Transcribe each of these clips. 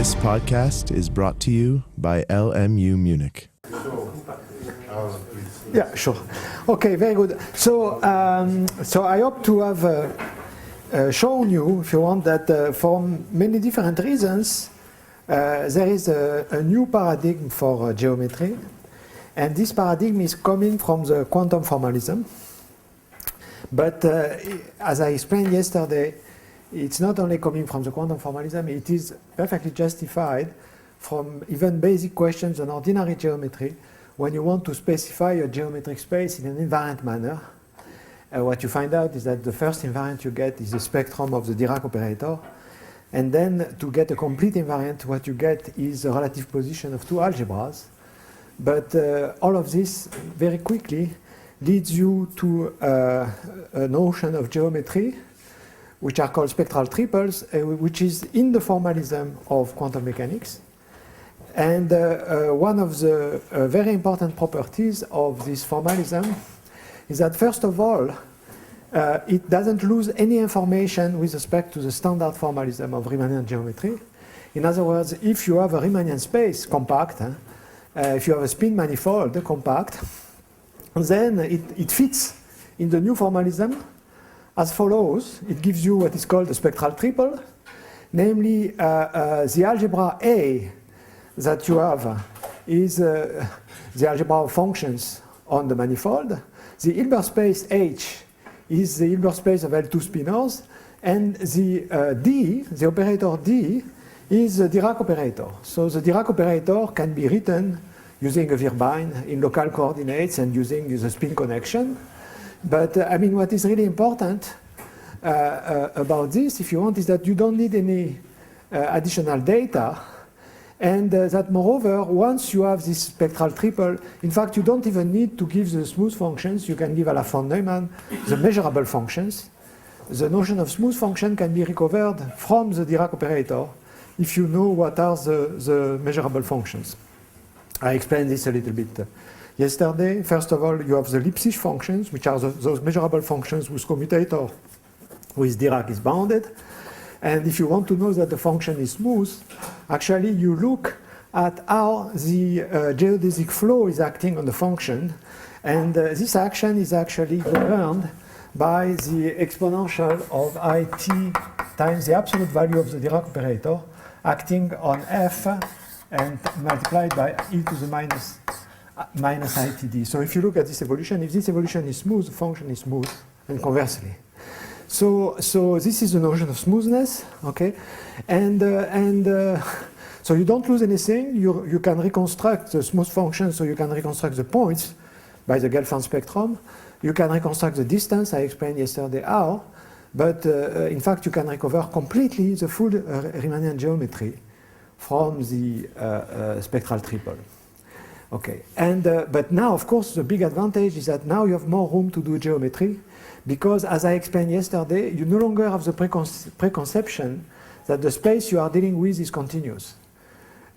This podcast is brought to you by LMU Munich. Yeah, sure. Okay, very good. So I hope to have shown you, if you want, that for many different reasons, there is a new paradigm for geometry. And this paradigm is coming from the quantum formalism. But as I explained yesterday, it's not only coming from the quantum formalism, it is perfectly justified from even basic questions on ordinary geometry. When you want to specify a geometric space in an invariant manner, what you find out is that the first invariant you get is the spectrum of the Dirac operator. And then to get a complete invariant, what you get is the relative position of two algebras. But all of this very quickly leads you to a notion of geometry, which are called spectral triples, which is in the formalism of quantum mechanics. And one of the very important properties of this formalism is that, first of all, it doesn't lose any information with respect to the standard formalism of Riemannian geometry. In other words, if you have a Riemannian space compact, if you have a spin manifold compact, then it fits in the new formalism as follows. It gives you what is called a spectral triple, namely the algebra A that you have is the algebra of functions on the manifold. The Hilbert space H is the Hilbert space of L2 spinors, and the D, the operator D, is the Dirac operator. So the Dirac operator can be written using a Verbine in local coordinates and using the spin connection. But I mean, what is really important about this, if you want, is that you don't need any additional data, and that moreover, once you have this spectral triple, in fact, you don't even need to give the smooth functions. You can give a la von Neumann the measurable functions. The notion of smooth function can be recovered from the Dirac operator if you know what are the measurable functions. I explained this a little bit yesterday. First of all, you have the Lipschitz functions, which are those measurable functions whose commutator with Dirac is bounded. And if you want to know that the function is smooth, actually you look at how the geodesic flow is acting on the function. And this action is actually governed by the exponential of it times the absolute value of the Dirac operator acting on f and multiplied by e to the minus itd. So if you look at this evolution, if this evolution is smooth, the function is smooth, and conversely. So this is the notion of smoothness, okay? And so you don't lose anything. You can reconstruct the smooth function, so you can reconstruct the points by the Gelfand spectrum. You can reconstruct the distance. I explained yesterday how. But in fact, you can recover completely the full Riemannian geometry from the spectral triple. Okay, and but now, of course, the big advantage is that now you have more room to do geometry, because as I explained yesterday, you no longer have the preconception that the space you are dealing with is continuous.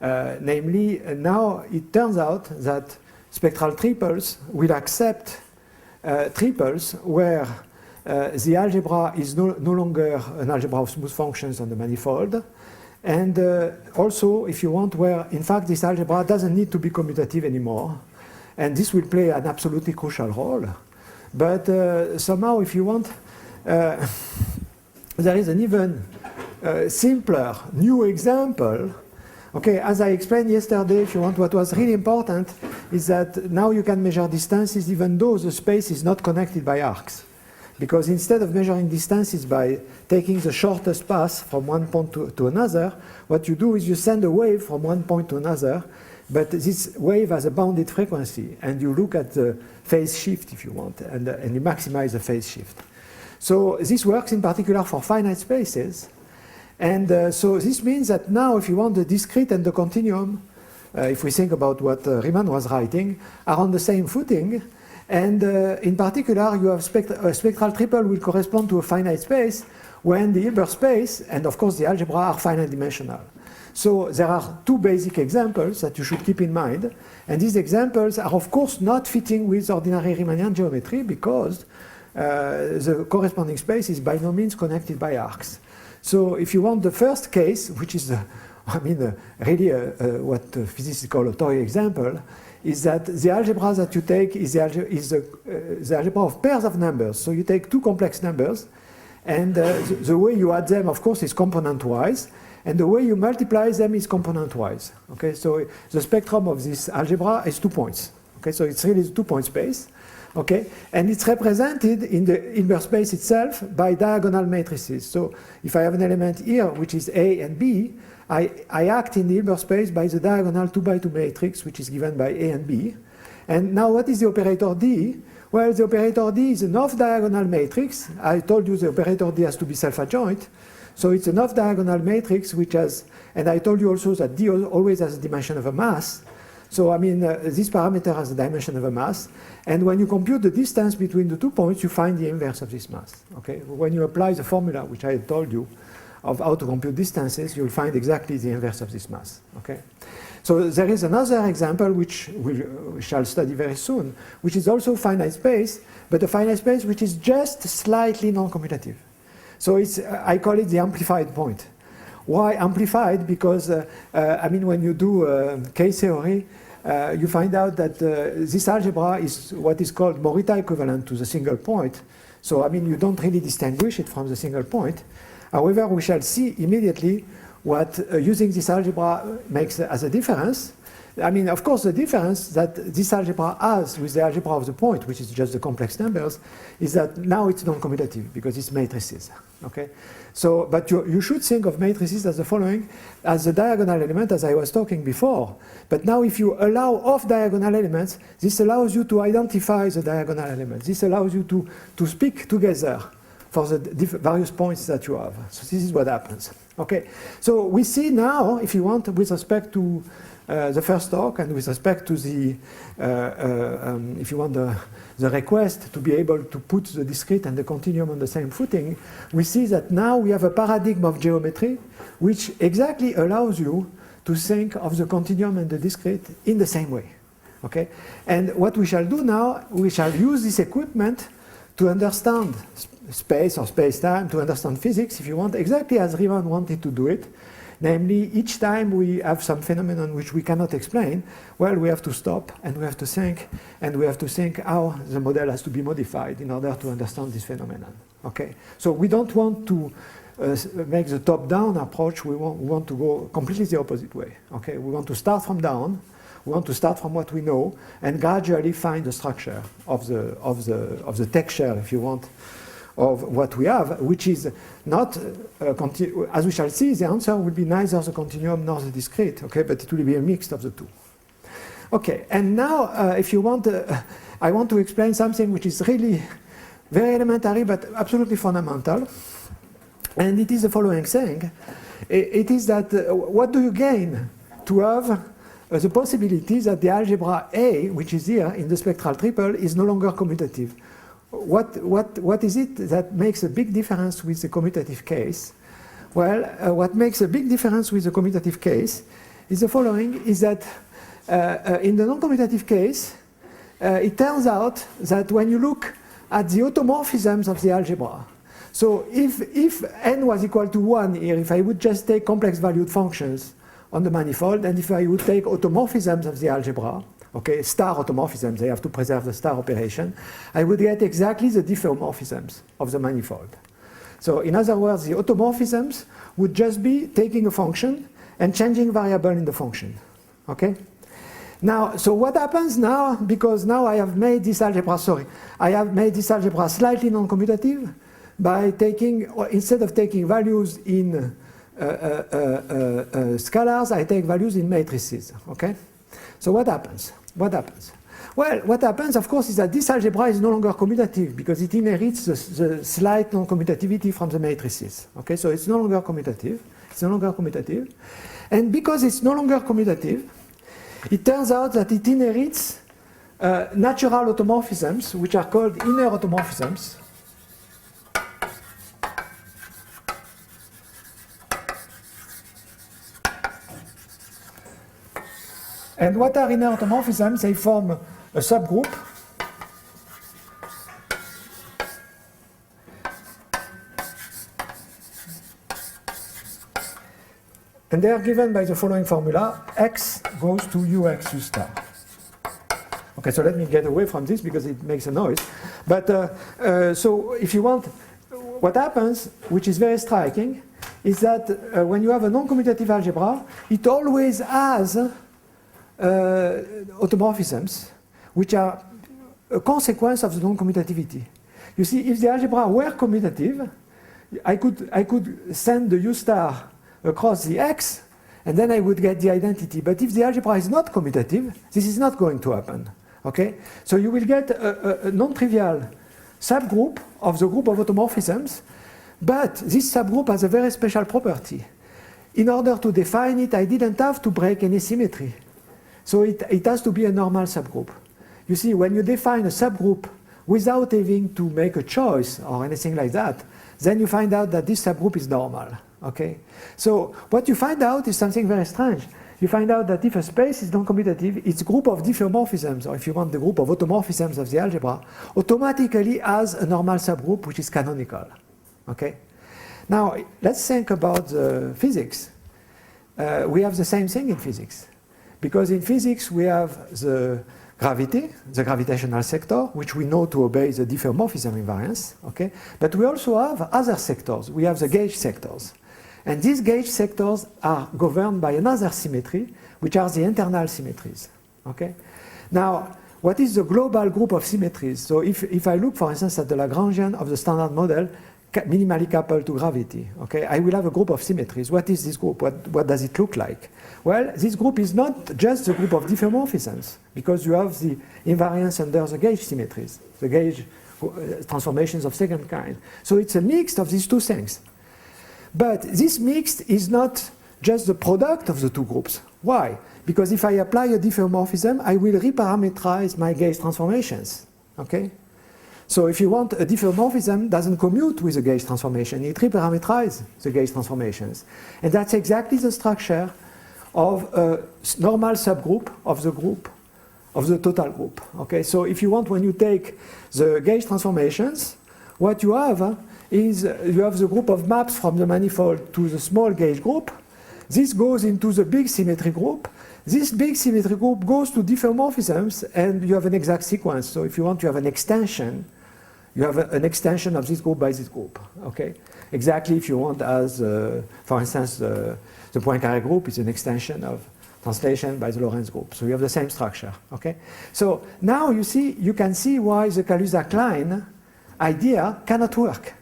Namely, now it turns out that spectral triples will accept triples where the algebra is no longer an algebra of smooth functions on the manifold. And also, if you want, where in fact this algebra doesn't need to be commutative anymore. And this will play an absolutely crucial role. But somehow, if you want, there is an even simpler new example. Okay, as I explained yesterday, if you want, what was really important is that now you can measure distances even though the space is not connected by arcs. Because instead of measuring distances by taking the shortest path from one point to another, what you do is you send a wave from one point to another, but this wave has a bounded frequency, and you look at the phase shift, if you want, and you maximize the phase shift. So this works in particular for finite spaces, and so this means that now, if you want, the discrete and the continuum, if we think about what Riemann was writing, are on the same footing. And in particular, you have a spectral triple will correspond to a finite space when the Hilbert space and, of course, the algebra are finite dimensional. So there are two basic examples that you should keep in mind. And these examples are, of course, not fitting with ordinary Riemannian geometry because the corresponding space is by no means connected by arcs. So if you want the first case, which is I mean, really what physicists call a toy example, is that the algebra that you take is the algebra of pairs of numbers. So you take two complex numbers, and the way you add them, of course, is component-wise, and the way you multiply them is component-wise. Okay, so the spectrum of this algebra is 2 points. Okay, so it's really the 2-point space. Okay, and it's represented in the Hilbert space itself by diagonal matrices. So if I have an element here, which is A and B, I act in the Hilbert space by the diagonal 2x2 matrix, which is given by A and B. And now what is the operator D? Well, the operator D is an off-diagonal matrix. I told you the operator D has to be self-adjoint. So it's an off-diagonal matrix which has, and I told you also that D always has a dimension of a mass. So I mean, this parameter has a dimension of a mass. And when you compute the distance between the 2 points, you find the inverse of this mass. Okay? When you apply the formula, which I told you, of how to compute distances, you'll find exactly the inverse of this mass. Okay? So there is another example which we shall study very soon, which is also finite space, but a finite space which is just slightly non-commutative. So it's, I call it the amplified point. Why amplified? Because, I mean, when you do K-theory, you find out that this algebra is what is called Morita equivalent to the single point. So, I mean, you don't really distinguish it from the single point. However, we shall see immediately what using this algebra makes as a difference. I mean, of course, the difference that this algebra has with the algebra of the point, which is just the complex numbers, is that now it's non-commutative because it's matrices. Okay? So, but you should think of matrices as the following, as the diagonal element, as I was talking before. But now if you allow off-diagonal elements, this allows you to identify the diagonal elements. This allows you to speak together for the various points that you have. So this is what happens. Okay, so we see now, if you want, with respect to the first talk and with respect to the, if you want, the request to be able to put the discrete and the continuum on the same footing, we see that now we have a paradigm of geometry which exactly allows you to think of the continuum and the discrete in the same way. Okay, and what we shall do now, we shall use this equipment to understand space or space-time, to understand physics, if you want, exactly as Riemann wanted to do it. Namely, each time we have some phenomenon which we cannot explain, well, we have to stop and we have to think, and we have to think how the model has to be modified in order to understand this phenomenon. Okay, so we don't want to make the top-down approach. We want to go completely the opposite way. Okay, we want to start from down. We want to start from what we know and gradually find the structure of the texture, if you want, of what we have, which is not, as we shall see, the answer will be neither the continuum nor the discrete, okay, but it will be a mix of the two. Okay, and now, if you want, I want to explain something which is really very elementary but absolutely fundamental, and it is the following thing. It is that what do you gain to have the possibility that the algebra A, which is here in the spectral triple, is no longer commutative? What is it that makes a big difference with the commutative case? Well, what makes a big difference with the commutative case is the following, is that in the non-commutative case, it turns out that when you look at the automorphisms of the algebra, so if n was equal to 1 here, if I would just take complex valued functions on the manifold, and if I would take automorphisms of the algebra, okay, star automorphisms, I have to preserve the star operation, I would get exactly the diffeomorphisms of the manifold. So in other words, the automorphisms would just be taking a function and changing variable in the function. Okay? Now, so what happens now, because now I have made this algebra, I have made this algebra slightly non-commutative by taking, instead of taking values in scalars, I take values in matrices. Okay? So what happens? What happens? Well, what happens, of course, is that this algebra is no longer commutative because it inherits the slight non-commutativity from the matrices. Okay, so it's no longer commutative. It's no longer commutative. And because it's no longer commutative, it turns out that it inherits natural automorphisms, which are called inner automorphisms. And what are inner automorphisms? They form a subgroup And they are given by the following formula: x goes to ux u star. Okay, so let me get away from this because it makes a noise. But so if you want, what happens, which is very striking, is that when you have a non-commutative algebra, it always has automorphisms, which are a consequence of the non-commutativity. You see, if the algebra were commutative, I could send the u star across the x, and then I would get the identity. But if the algebra is not commutative, this is not going to happen. Okay? So you will get a non-trivial subgroup of the group of automorphisms, but this subgroup has a very special property. In order to define it, I didn't have to break any symmetry. So it has to be a normal subgroup. You see, when you define a subgroup without having to make a choice or anything like that, then you find out that this subgroup is normal. Okay? So what you find out is something very strange. You find out that if a space is non-commutative, its group of diffeomorphisms, or if you want the group of automorphisms of the algebra, automatically has a normal subgroup which is canonical. Okay? Now, let's think about physics. We have the same thing in physics. Because in physics, we have the gravity, the gravitational sector, which we know to obey the diffeomorphism invariance. Okay? But we also have other sectors. We have the gauge sectors. And these gauge sectors are governed by another symmetry, which are the internal symmetries. Okay? Now, what is the global group of symmetries? So if I look, for instance, at the Lagrangian of the standard model, minimally coupled to gravity, okay, I will have a group of symmetries. What is this group? What does it look like? Well, this group is not just the group of diffeomorphisms, because you have the invariance under the gauge symmetries, the gauge transformations of second kind. So it's a mix of these two things. But this mix is not just the product of the two groups. Why? Because if I apply a diffeomorphism, I will reparameterize my gauge transformations. Okay? So if you want, a diffeomorphism doesn't commute with a gauge transformation. It reparameterizes the gauge transformations. And that's exactly the structure of a normal subgroup of the group, of the total group. Okay? So if you want, when you take the gauge transformations, what you have is you have the group of maps from the manifold to the small gauge group. This goes into the big symmetry group. This big symmetry group goes to diffeomorphisms, and you have an exact sequence. So if you want, you have an extension. You have an extension of this group by this group. Okay? Exactly if you want, as for instance, the Poincaré group is an extension of translation by the Lorentz group. So you have the same structure. Okay? So now you can see why the Kaluza-Klein idea cannot work.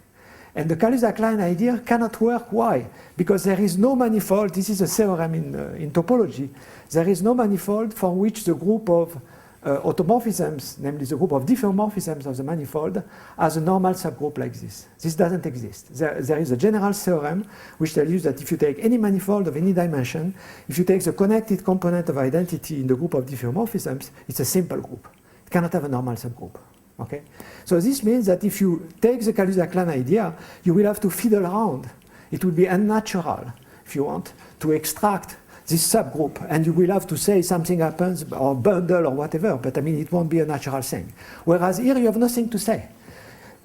And the Kaluza-Klein idea cannot work. Why? Because there is no manifold. This is a theorem in topology. There is no manifold for which the group of automorphisms, namely the group of diffeomorphisms of the manifold, has a normal subgroup like this. This doesn't exist. There is a general theorem which tells you that if you take any manifold of any dimension, if you take the connected component of identity in the group of diffeomorphisms, it's a simple group. It cannot have a normal subgroup. Okay? So this means that if you take the Kaluza-Klein idea, you will have to fiddle around. It will be unnatural, if you want, to extract this subgroup, and you will have to say something happens, or bundle, or whatever, but I mean, it won't be a natural thing. Whereas here you have nothing to say.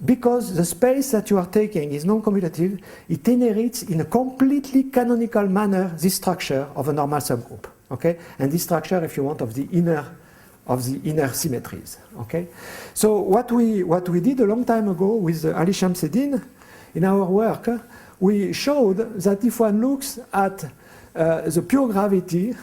Because the space that you are taking is non-commutative, it inherits in a completely canonical manner this structure of a normal subgroup. Okay? And this structure, if you want, of the inner symmetries. Okay? So what we did a long time ago with Ali Shamseddin in our work, we showed that if one looks at the pure gravity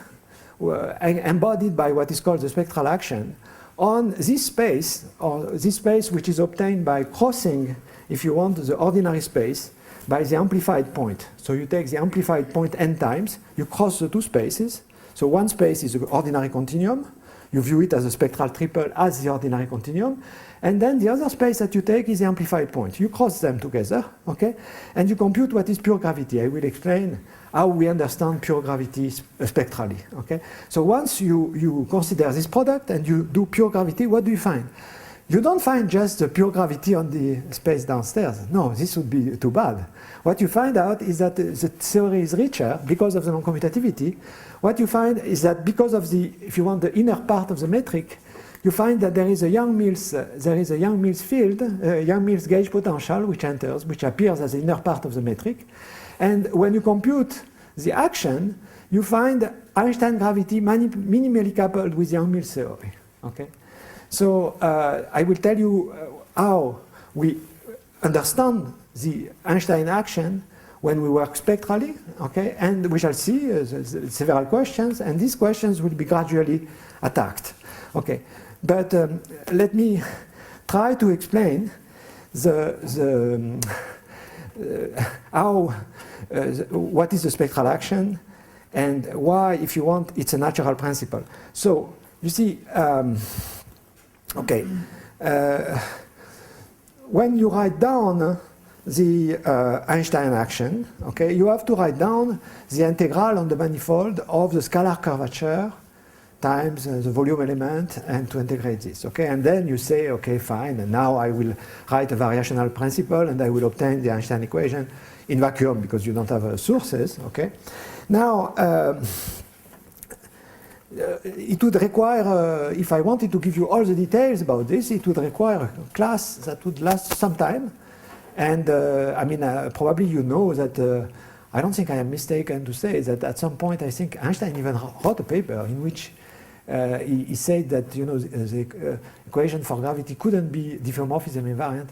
embodied by what is called the spectral action on this space, or this space which is obtained by crossing, if you want, the ordinary space by the amplified point. So you take the amplified point n times, you cross the two spaces. So one space is the ordinary continuum. You view it as a spectral triple as the ordinary continuum. And then the other space that you take is the amplified point. You cross them together, okay? And you compute what is pure gravity. I will explain how we understand pure gravity spectrally, okay? So once you consider this product and you do pure gravity, what do you find? You don't find just the pure gravity on the space downstairs. No, this would be too bad. What you find out is that the theory is richer because of the non-commutativity. What you find is that because of the, if you want, the inner part of the metric, you find that there is a Yang-Mills field, Yang-Mills gauge potential which enters, which appears as the inner part of the metric. And when you compute the action, you find Einstein gravity minimally coupled with Yang-Mills theory. Okay? So I will tell you how we understand the Einstein action when we work spectrally, okay? And we shall see several questions, and these questions will be gradually attacked. Okay, but let me try to explain what is the spectral action and why, if you want, it's a natural principle. So you see, when you write down the Einstein action, okay, you have to write down the integral on the manifold of the scalar curvature times the volume element, and to integrate this, okay? And then you say, okay, fine, and now I will write a variational principle and I will obtain the Einstein equation in vacuum because you don't have sources, okay? Now, it would require, if I wanted to give you all the details about this, it would require a class that would last some time. And I mean, probably you know that I don't think I am mistaken to say that at some point I think Einstein even wrote a paper in which he said that, you know, the equation for gravity couldn't be diffeomorphism invariant,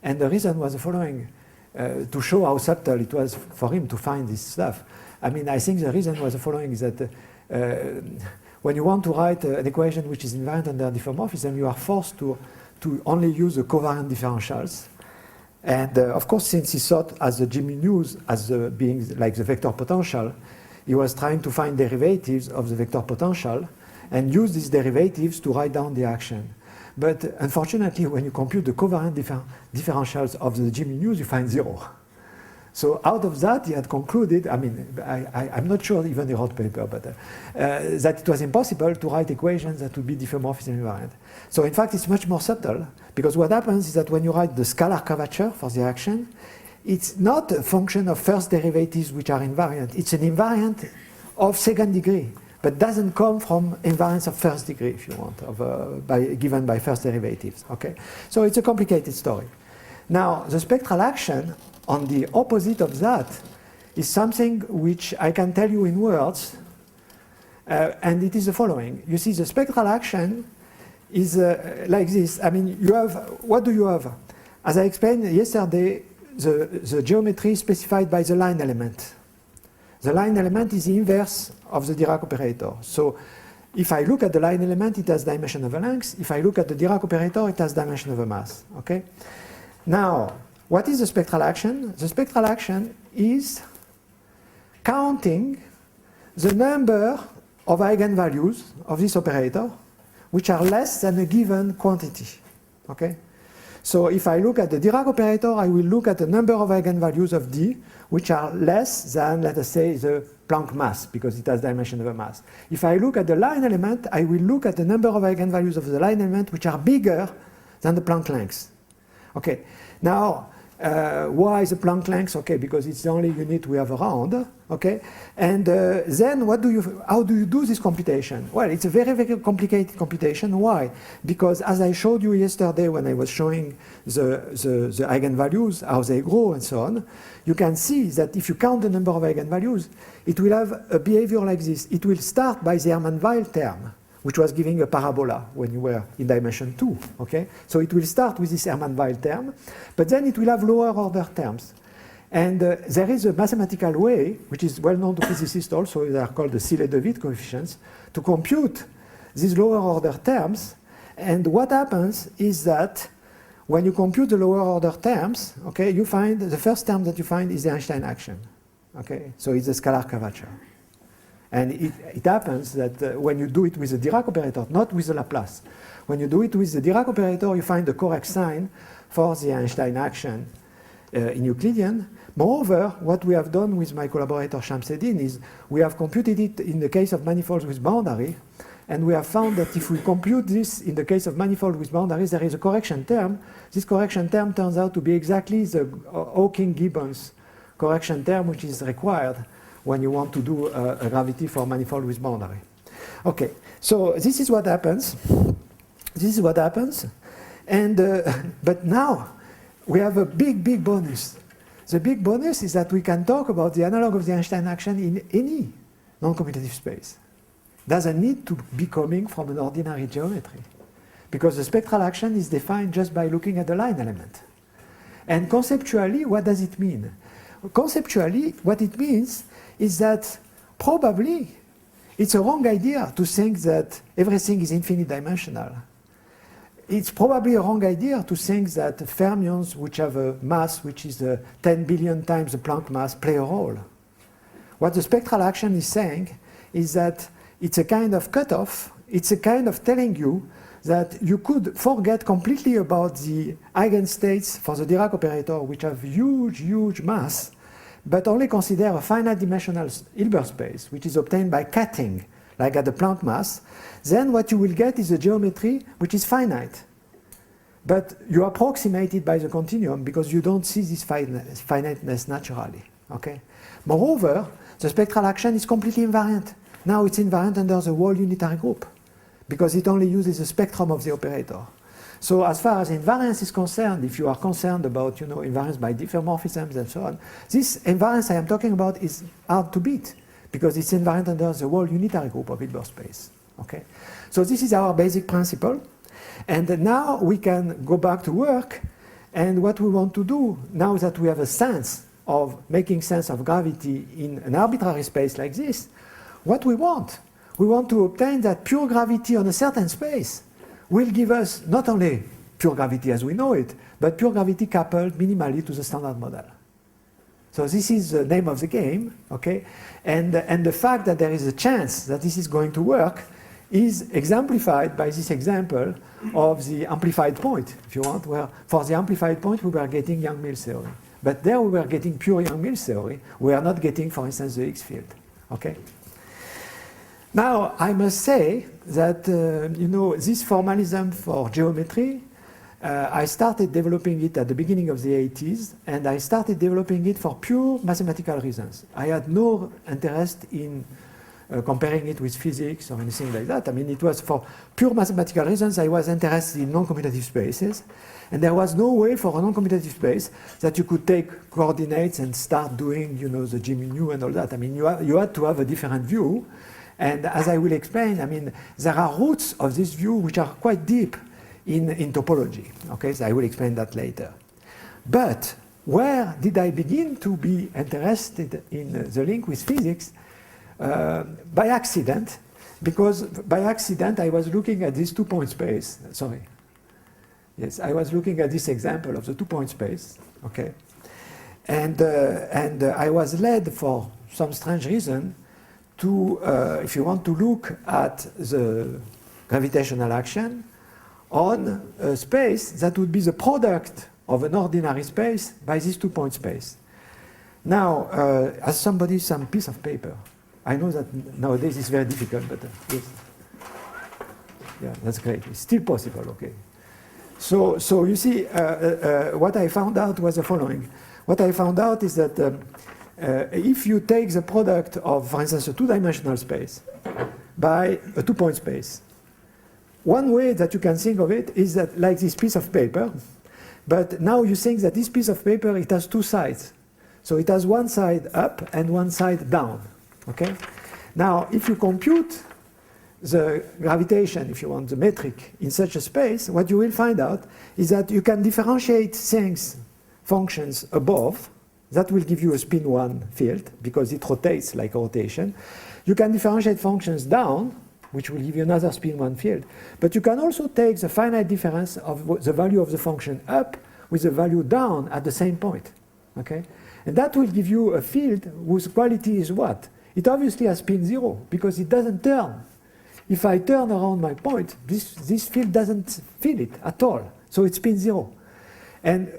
and the reason was the following: to show how subtle it was for him to find this stuff. I mean, I think the reason was the following: is that when you want to write an equation which is invariant under diffeomorphism, you are forced to only use the covariant differentials. And of course, since he thought as the G mu as being like the vector potential, he was trying to find derivatives of the vector potential and use these derivatives to write down the action. But unfortunately, when you compute the covariant differentials of the G mu, you find 0. So out of that, he had concluded, I mean, I'm not sure even he wrote paper, but that it was impossible to write equations that would be diffeomorphism invariant. So in fact, it's much more subtle, because what happens is that when you write the scalar curvature for the action, it's not a function of first derivatives which are invariant. It's an invariant of second degree, but doesn't come from invariance of first degree, if you want, given by first derivatives. Okay, so it's a complicated story. Now, the spectral action on the opposite of that is something which I can tell you in words, and it is the following. You see, the spectral action is like this. I mean, you have, what do you have? As I explained yesterday, the geometry specified by the line element. The line element is the inverse of the Dirac operator. So if I look at the line element, it has dimension of a length. If I look at the Dirac operator, it has dimension of a mass. Okay? Now, what is the spectral action? The spectral action is counting the number of eigenvalues of this operator which are less than a given quantity. Okay? So if I look at the Dirac operator, I will look at the number of eigenvalues of D which are less than, let us say, the Planck mass, because it has dimension of a mass. If I look at the line element, I will look at the number of eigenvalues of the line element which are bigger than the Planck length. Okay. Now, why the Planck length? Okay, because it's the only unit we have around. Okay, and then how do you do this computation? Well, it's a very, very complicated computation. Why? Because as I showed you yesterday when I was showing the eigenvalues, how they grow and so on, you can see that if you count the number of eigenvalues, it will have a behavior like this. It will start by the Hermann-Weyl term, which was giving a parabola when you were in dimension 2, okay? So it will start with this Hermann-Weyl term, but then it will have lower order terms. And there is a mathematical way, which is well known to physicists also, they are called the Seeley-de Witt coefficients, to compute these lower order terms. And what happens is that when you compute the lower order terms, okay, you find, the first term that you find is the Einstein action, okay? So it's the scalar curvature. And it happens that when you do it with the Dirac operator, not with the Laplace, when you do it with the Dirac operator, you find the correct sign for the Einstein action in Euclidean. Moreover, what we have done with my collaborator Shamseddin is we have computed it in the case of manifolds with boundary, and we have found that if we compute this in the case of manifold with boundaries, there is a correction term. This correction term turns out to be exactly the Hawking-Gibbons correction term which is required when you want to do a gravity for manifold with boundary. Okay, so this is what happens. This is what happens. And, but now we have a big, big bonus. the big bonus is that we can talk about the analog of the Einstein action in any non-commutative space. Doesn't need to be coming from an ordinary geometry, because the spectral action is defined just by looking at the line element. And conceptually, what does it mean? Conceptually, what it means is that probably it's a wrong idea to think that everything is infinite dimensional. It's probably a wrong idea to think that fermions, which have a mass which is 10 billion times the Planck mass, play a role. What the spectral action is saying is that it's a kind of cutoff, it's a kind of telling you that you could forget completely about the eigenstates for the Dirac operator, which have huge, huge mass, but only consider a finite dimensional Hilbert space, which is obtained by cutting, like at the Planck mass. Then what you will get is a geometry which is finite. But you approximate it by the continuum because you don't see this finiteness naturally. Okay? Moreover, the spectral action is completely invariant. Now it's invariant under the whole unitary group, because it only uses the spectrum of the operator. So as far as invariance is concerned, if you are concerned about invariance by diffeomorphisms and so on, this invariance I am talking about is hard to beat, because it's invariant under the whole unitary group of Hilbert space. Okay? So this is our basic principle. And now we can go back to work, and what we want to do, now that we have a sense of making sense of gravity in an arbitrary space like this, what we want to obtain that pure gravity on a certain space will give us not only pure gravity as we know it, but pure gravity coupled minimally to the standard model. So this is the name of the game, okay? And the fact that there is a chance that this is going to work is exemplified by this example of the amplified point, if you want, where for the amplified point we were getting Yang-Mills theory. But there we were getting pure Yang-Mills theory. We are not getting, for instance, the Higgs field, okay? Now, I must say that, this formalism for geometry, I started developing it at the beginning of the 80s, and I started developing it for pure mathematical reasons. I had no interest in comparing it with physics or anything like that. I mean, it was for pure mathematical reasons. I was interested in non-commutative spaces, and there was no way for a non-commutative space that you could take coordinates and start doing, the Jimmy New and all that. I mean, you had to have a different view. And as I will explain, I mean, there are roots of this view which are quite deep in topology. Okay, so I will explain that later. But where did I begin to be interested in the link with physics? By accident, because by accident I was looking at this two-point space. Sorry. Yes, I was looking at this example of the two-point space. Okay, and I was led for some strange reason to, if you want to look at the gravitational action on a space that would be the product of an ordinary space by this two-point space. Now, as somebody some piece of paper, I know that nowadays it's very difficult, but yes. Yeah, that's great. It's still possible, okay. So you see, what I found out was the following. What I found out is that if you take the product of, for instance, a two-dimensional space by a two-point space, one way that you can think of it is that like this piece of paper, but now you think that this piece of paper, it has two sides. So it has one side up and one side down, okay? Now, if you compute the gravitation, if you want, the metric in such a space, what you will find out is that you can differentiate things, functions above. That will give you a spin 1 field because it rotates like a rotation. You can differentiate functions down, which will give you another spin 1 field. But you can also take the finite difference of the value of the function up with the value down at the same point. Okay? And that will give you a field whose quality is what? It obviously has spin 0 because it doesn't turn. If I turn around my point, this field doesn't feel it at all. So it's spin 0. And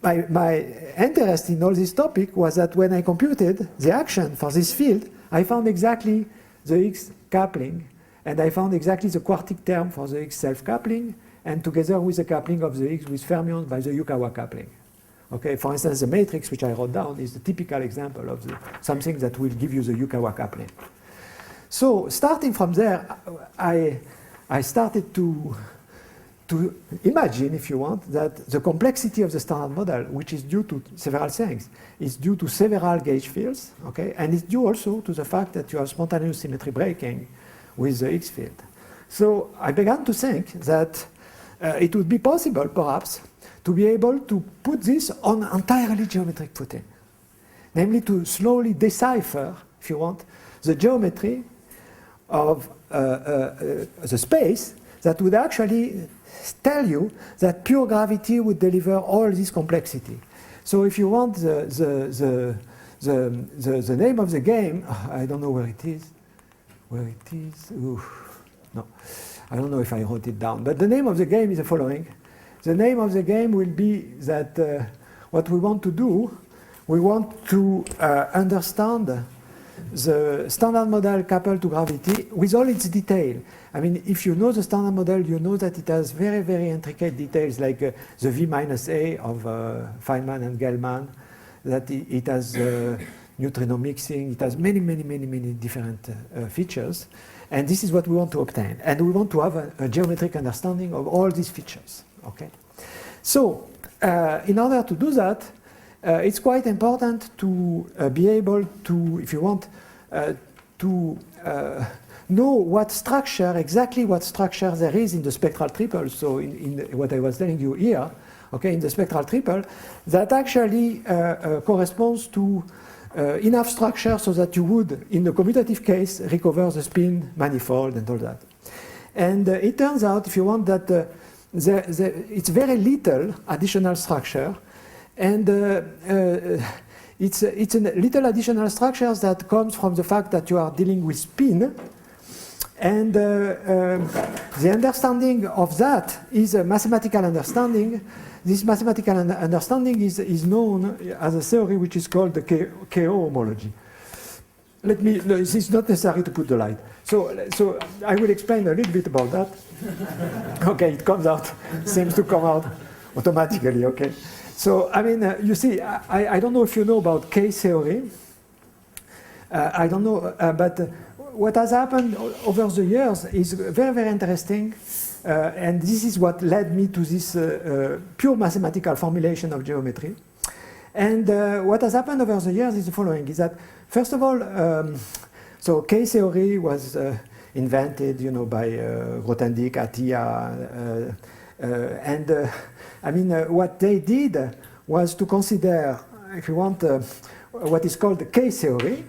my interest in all this topic was that when I computed the action for this field, I found exactly the Higgs coupling, and I found exactly the quartic term for the Higgs self-coupling, and together with the coupling of the Higgs with fermions by the Yukawa coupling. Okay, for instance, the matrix which I wrote down is the typical example of something that will give you the Yukawa coupling. So starting from there, I started to to imagine, if you want, that the complexity of the standard model, which is due to several things, is due to several gauge fields, okay, and it's due also to the fact that you have spontaneous symmetry breaking with the X field. So I began to think that it would be possible, perhaps, to be able to put this on entirely geometric footing, namely to slowly decipher, if you want, the geometry of the space that would actually tell you that pure gravity would deliver all this complexity. So if you want the name of the game, I don't know where it is. Where it is? Ooh, no, I don't know if I wrote it down. But the name of the game is the following. The name of the game will be that what we want to do, we want to understand the standard model coupled to gravity with all its detail. I mean, if you know the standard model, you know that it has very, very intricate details like the V minus A of Feynman and Gell-Mann, that it has neutrino mixing, it has many, many, many, many different features. And this is what we want to obtain. And we want to have a geometric understanding of all these features. Okay? So, in order to do that, it's quite important to be able to, if you want, to know what structure, exactly what structure there is in the spectral triple. So in what I was telling you here, okay, in the spectral triple, that actually corresponds to enough structure so that you would, in the commutative case, recover the spin manifold and all that. And it turns out, if you want, that it's very little additional structure. And it's a little additional structures that comes from the fact that you are dealing with spin. And the understanding of that is a mathematical understanding. This mathematical understanding is known as a theory which is called the KO homology. It's not necessary to put the light. So I will explain a little bit about that. Okay, it comes out, seems to come out automatically, okay. So, I mean, you see, I don't know if you know about K theory. I don't know, but what has happened over the years is very, very interesting. And this is what led me to this pure mathematical formulation of geometry. And what has happened over the years is the following, is that, first of all, so K theory was invented, you know, by Grothendieck, Atiyah, and I mean, what they did was to consider, if you want, what is called the K theory.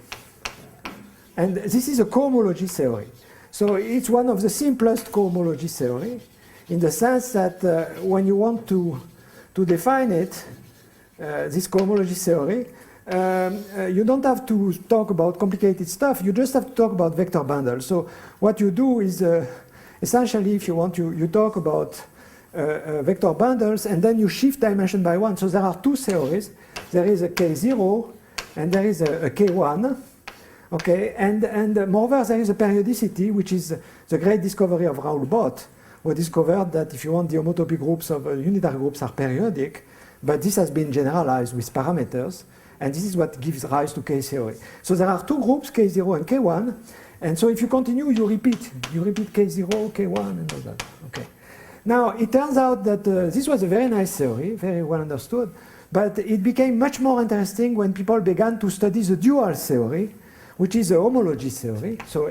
And this is a cohomology theory. So it's one of the simplest cohomology theory in the sense that when you want to define it, this cohomology theory, you don't have to talk about complicated stuff. You just have to talk about vector bundles. So what you do is essentially, if you want, you talk about vector bundles, and then you shift dimension by one. So there are two theories. There is a K0, and there is a K1. Okay, and moreover, there is a periodicity, which is the great discovery of Raoul Bott, who discovered that if you want, the homotopy groups of unitary groups are periodic, but this has been generalized with parameters, and this is what gives rise to K theory. So there are two groups, K0 and K1, and so if you continue, you repeat K0, K1, and all that. Okay. Now, it turns out that this was a very nice theory, very well understood, but it became much more interesting when people began to study the dual theory, which is a homology theory. So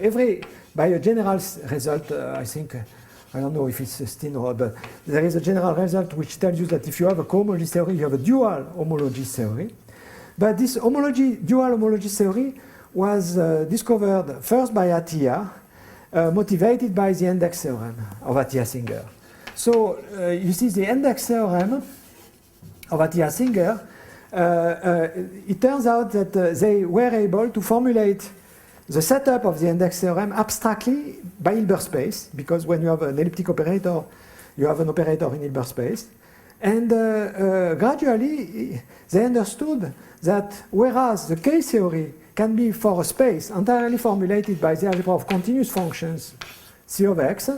by a general result, I think, I don't know if it's Steen or, but there is a general result which tells you that if you have a cohomology theory, you have a dual homology theory. But this dual homology theory was discovered first by Atiyah, motivated by the index theorem of Atiyah-Singer. So you see the index theorem of Atiyah-Singer, it turns out that they were able to formulate the setup of the index theorem abstractly by Hilbert space, because when you have an elliptic operator, you have an operator in Hilbert space. And gradually, they understood that whereas the K theory can be for a space entirely formulated by the algebra of continuous functions C of x,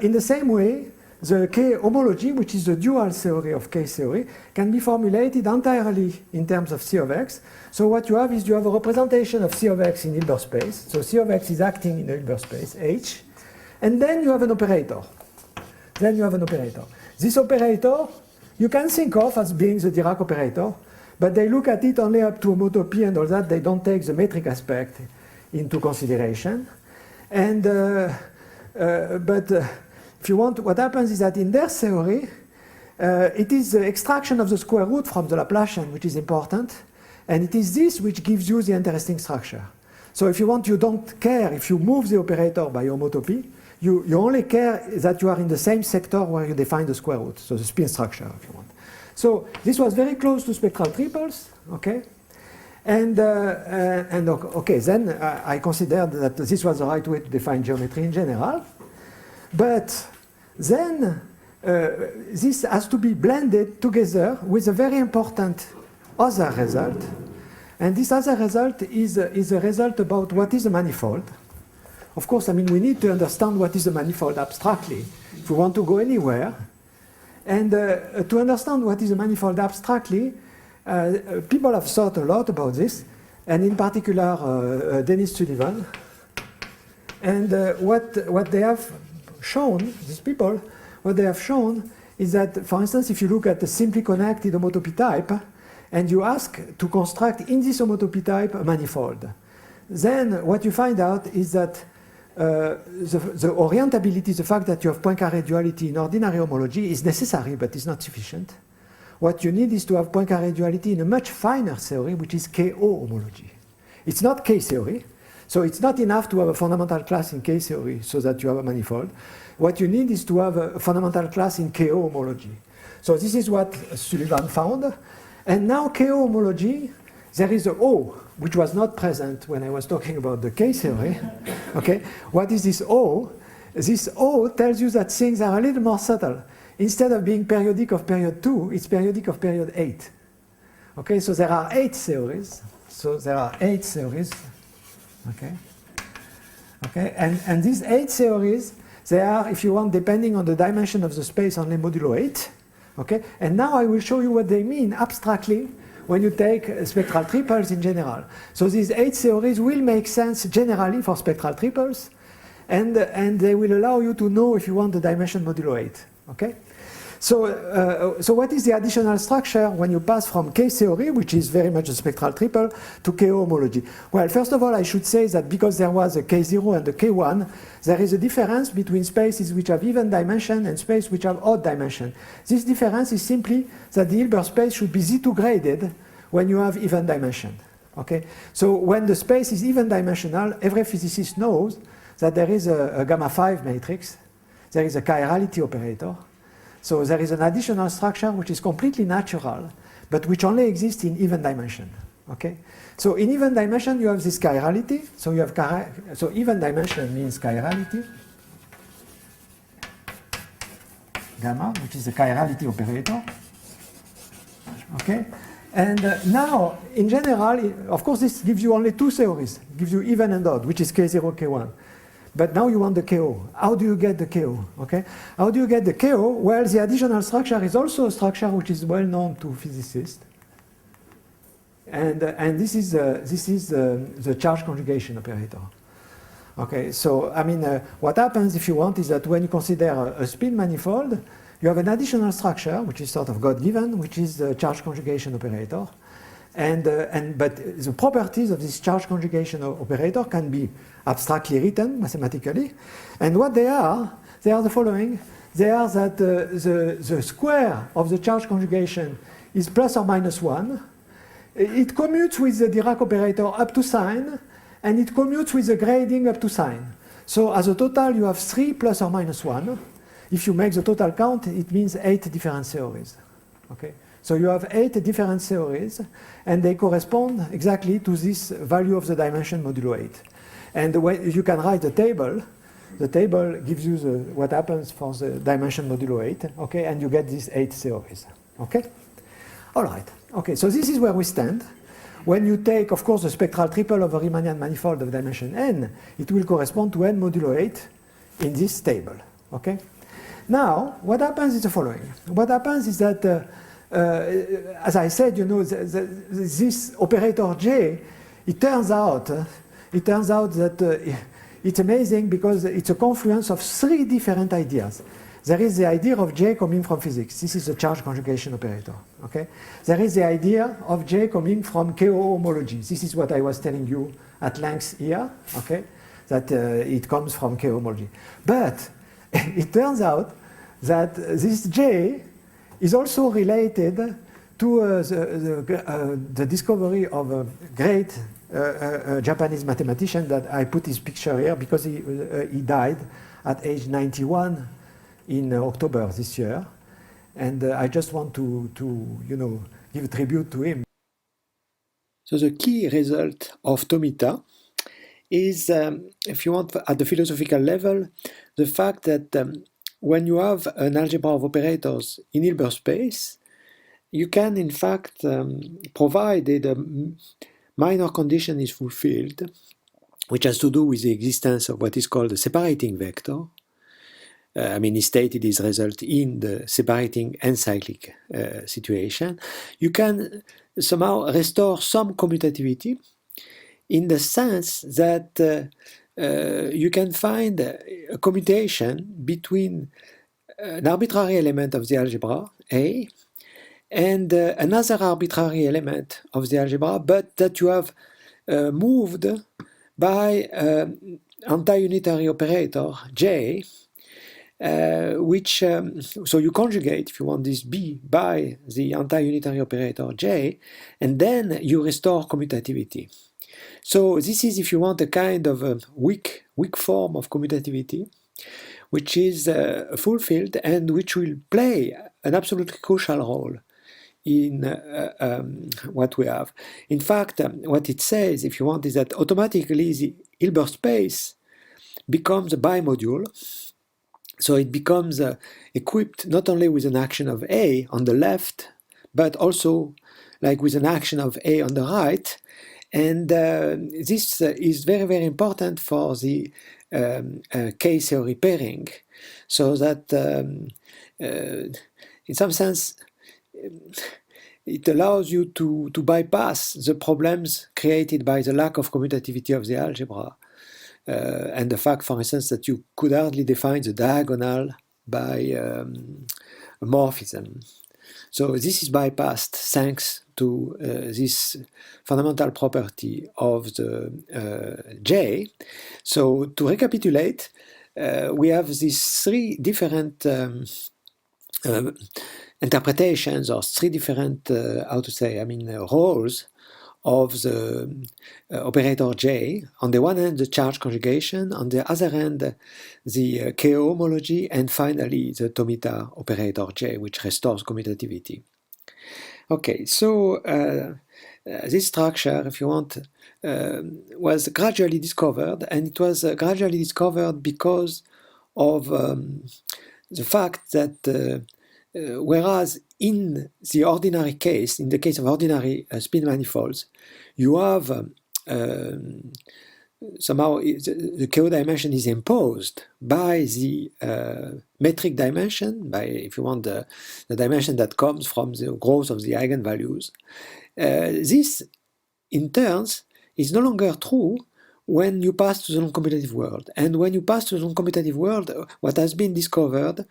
in the same way, the K homology, which is the dual theory of K theory, can be formulated entirely in terms of C of x. So what you have is you have a representation of C of x in Hilbert space. So C of x is acting in the Hilbert space, H. And then you have an operator. then you have an operator. This operator, you can think of as being the Dirac operator, but they look at it only up to homotopy and all that. They don't take the metric aspect into consideration. And, but if you want, what happens is that in their theory, it is the extraction of the square root from the Laplacian which is important, and it is this which gives you the interesting structure. So if you want, you don't care if you move the operator by homotopy, you only care that you are in the same sector where you define the square root, so the spin structure if you want. So this was very close to spectral triples, okay? And okay, then I considered that this was the right way to define geometry in general. But then this has to be blended together with a very important other result. And this other result is a result about what is a manifold. Of course, I mean, we need to understand what is a manifold abstractly if we want to go anywhere. And to understand what is a manifold abstractly, people have thought a lot about this, and in particular Dennis Sullivan. And what they have shown, these people, what they have shown is that, for instance, if you look at the simply connected homotopy type, and you ask to construct in this homotopy type a manifold, then what you find out is that the orientability, the fact that you have Poincaré duality in ordinary homology is necessary, but is not sufficient. What you need is to have Poincaré duality in a much finer theory, which is KO homology. It's not K theory, so it's not enough to have a fundamental class in K theory so that you have a manifold. What you need is to have a fundamental class in KO homology. So this is what Sullivan found. And now KO homology, there is a O, which was not present when I was talking about the K theory. Okay, what is this O? This O tells you that things are a little more subtle. Instead of being periodic of period 2, it's periodic of period 8. Okay, so there are 8 theories. Okay, okay, and these 8 theories, they are, if you want, depending on the dimension of the space, only modulo 8. Okay, and now I will show you what they mean abstractly when you take spectral triples in general. So these 8 theories will make sense generally for spectral triples, and they will allow you to know if you want the dimension modulo 8. Okay? So what is the additional structure when you pass from K theory, which is very much a spectral triple, to KO homology? Well, first of all, I should say that because there was a K0 and a K1, there is a difference between spaces which have even dimension and spaces which have odd dimension. This difference is simply that the Hilbert space should be Z2 graded when you have even dimension. Okay? So when the space is even dimensional, every physicist knows that there is a gamma 5 matrix, there is a chirality operator. So there is an additional structure which is completely natural, but which only exists in even dimension. Okay? So in even dimension, you have this chirality. So you have so even dimension means chirality, gamma, which is the chirality operator. Okay? And now, in general, of course, this gives you only 2 theories. It gives you even and odd, which is K0, K1. But now you want the KO. How do you get the KO? Okay? How do you get the KO? Well, the additional structure is also a structure which is well known to physicists. And this is the charge conjugation operator. Okay, so I mean, what happens if you want is that when you consider a spin manifold, you have an additional structure which is sort of God-given, which is the charge conjugation operator. But the properties of this charge conjugation operator can be abstractly written mathematically. And what they are the following. They are that the square of the charge conjugation is plus or minus 1. It commutes with the Dirac operator up to sign, and it commutes with the grading up to sign. So as a total, you have 3 plus or minus 1. If you make the total count, it means 8 different theories. Okay? So you have 8 different theories, and they correspond exactly to this value of the dimension modulo 8. And the way you can write the table gives you what happens for the dimension modulo 8, okay, and you get these 8 theories. Okay? All right. Okay, so this is where we stand. When you take, of course, the spectral triple of a Riemannian manifold of dimension n, it will correspond to n modulo 8 in this table. Okay? Now, what happens is the following. What happens is that as I said, you know, this operator J, it turns out that it's amazing because it's a confluence of 3 different ideas. there is the idea of J coming from physics. This is the charge conjugation operator. Okay? There is the idea of J coming from KO homology. This is what I was telling you at length here. Okay? That it comes from KO homology. But it turns out that this J is also related to the discovery of a great Japanese mathematician that I put his picture here because he died at age 91 in October this year. And I just want to give a tribute to him. So the key result of Tomita is, if you want, at the philosophical level, the fact that when you have an algebra of operators in Hilbert space, you can, in fact, provided a minor condition is fulfilled, which has to do with the existence of what is called a separating vector. He stated his result in the separating n-cyclic situation. You can somehow restore some commutativity in the sense that you can find a commutation between an arbitrary element of the algebra, A, and another arbitrary element of the algebra, but that you have moved by anti-unitary operator, J, so you conjugate, if you want, this B by the anti-unitary operator J, and then you restore commutativity. So this is, if you want, a kind of a weak form of commutativity, which is fulfilled and which will play an absolutely crucial role in what we have. In fact, what it says, if you want, is that automatically the Hilbert space becomes a bimodule. So it becomes equipped not only with an action of A on the left, but also like with an action of A on the right. And this is very, very important for the K-theory pairing, so that in some sense it allows you to bypass the problems created by the lack of commutativity of the algebra. And the fact, for instance, that you could hardly define the diagonal by a morphism. So this is bypassed thanks to this fundamental property of the J. So to recapitulate, we have these three different interpretations, or three different, roles of the operator J. On the one hand, the charge conjugation, on the other hand, the KO homology, and finally the Tomita operator J, which restores commutativity. Okay, so this structure, if you want, was gradually discovered, and it was gradually discovered because of the fact that whereas in the ordinary case, in the case of ordinary spin manifolds, you have somehow the KO dimension is imposed by the metric dimension, by, if you want, the dimension that comes from the growth of the eigenvalues. This, in turn, is no longer true when you pass to the non-commutative world. And when you pass to the non-commutative world, what has been discovered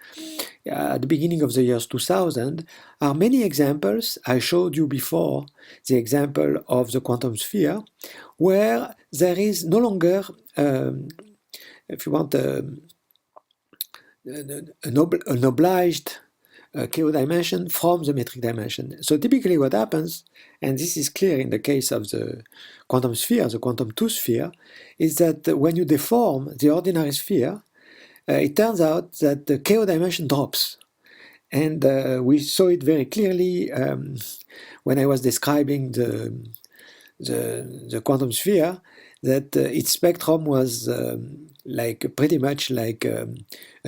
at the beginning of the years 2000 are many examples. I showed you before the example of the quantum sphere, where there is no longer, if you want, an obliged KO dimension from the metric dimension. So typically what happens, and this is clear in the case of the quantum sphere, the quantum 2 sphere, is that when you deform the ordinary sphere, it turns out that the KO dimension drops. And we saw it very clearly when I was describing the quantum sphere, that its spectrum was pretty much like a